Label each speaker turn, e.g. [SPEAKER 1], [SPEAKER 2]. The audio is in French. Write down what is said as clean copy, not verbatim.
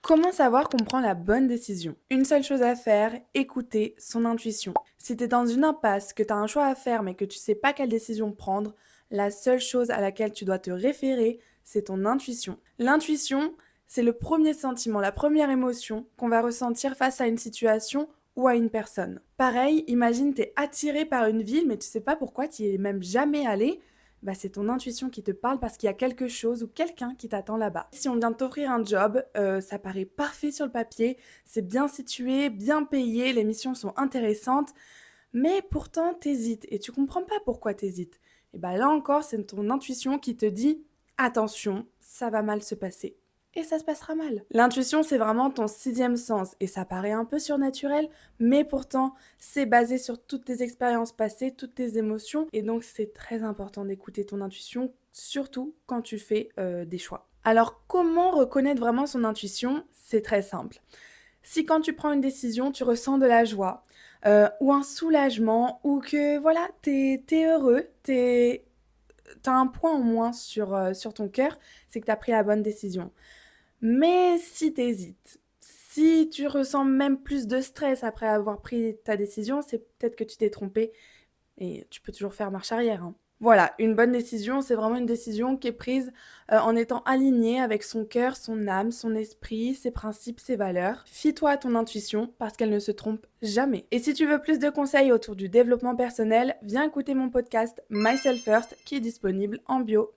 [SPEAKER 1] Comment savoir qu'on prend la bonne décision? Une seule chose à faire, écouter son intuition. Si tu es dans une impasse, que tu as un choix à faire mais que tu sais pas quelle décision prendre, la seule chose à laquelle tu dois te référer, c'est ton intuition. L'intuition, c'est le premier sentiment, la première émotion qu'on va ressentir face à une situation ou à une personne. Pareil, imagine t'es attiré par une ville mais tu sais pas pourquoi, tu y es même jamais allé. Bah, c'est ton intuition qui te parle parce qu'il y a quelque chose ou quelqu'un qui t'attend là-bas. Si on vient de t'offrir un job, ça paraît parfait sur le papier, c'est bien situé, bien payé, les missions sont intéressantes, mais pourtant t'hésites et tu comprends pas pourquoi t'hésites. Et bah là encore, c'est ton intuition qui te dit attention, ça va mal se passer. Et ça se passera mal. L'intuition, c'est vraiment ton sixième sens et ça paraît un peu surnaturel, mais pourtant, c'est basé sur toutes tes expériences passées, toutes tes émotions et donc c'est très important d'écouter ton intuition, surtout quand tu fais des choix. Alors, comment reconnaître vraiment son intuition? C'est très simple. Si quand tu prends une décision, tu ressens de la joie ou un soulagement ou que voilà, t'es heureux, t'as un point en moins sur ton cœur, c'est que t'as pris la bonne décision. Mais si t'hésites, si tu ressens même plus de stress après avoir pris ta décision, c'est peut-être que tu t'es trompé et tu peux toujours faire marche arrière, hein. Voilà, une bonne décision, c'est vraiment une décision qui est prise en étant alignée avec son cœur, son âme, son esprit, ses principes, ses valeurs. Fie-toi à ton intuition parce qu'elle ne se trompe jamais. Et si tu veux plus de conseils autour du développement personnel, viens écouter mon podcast Myself First qui est disponible en bio.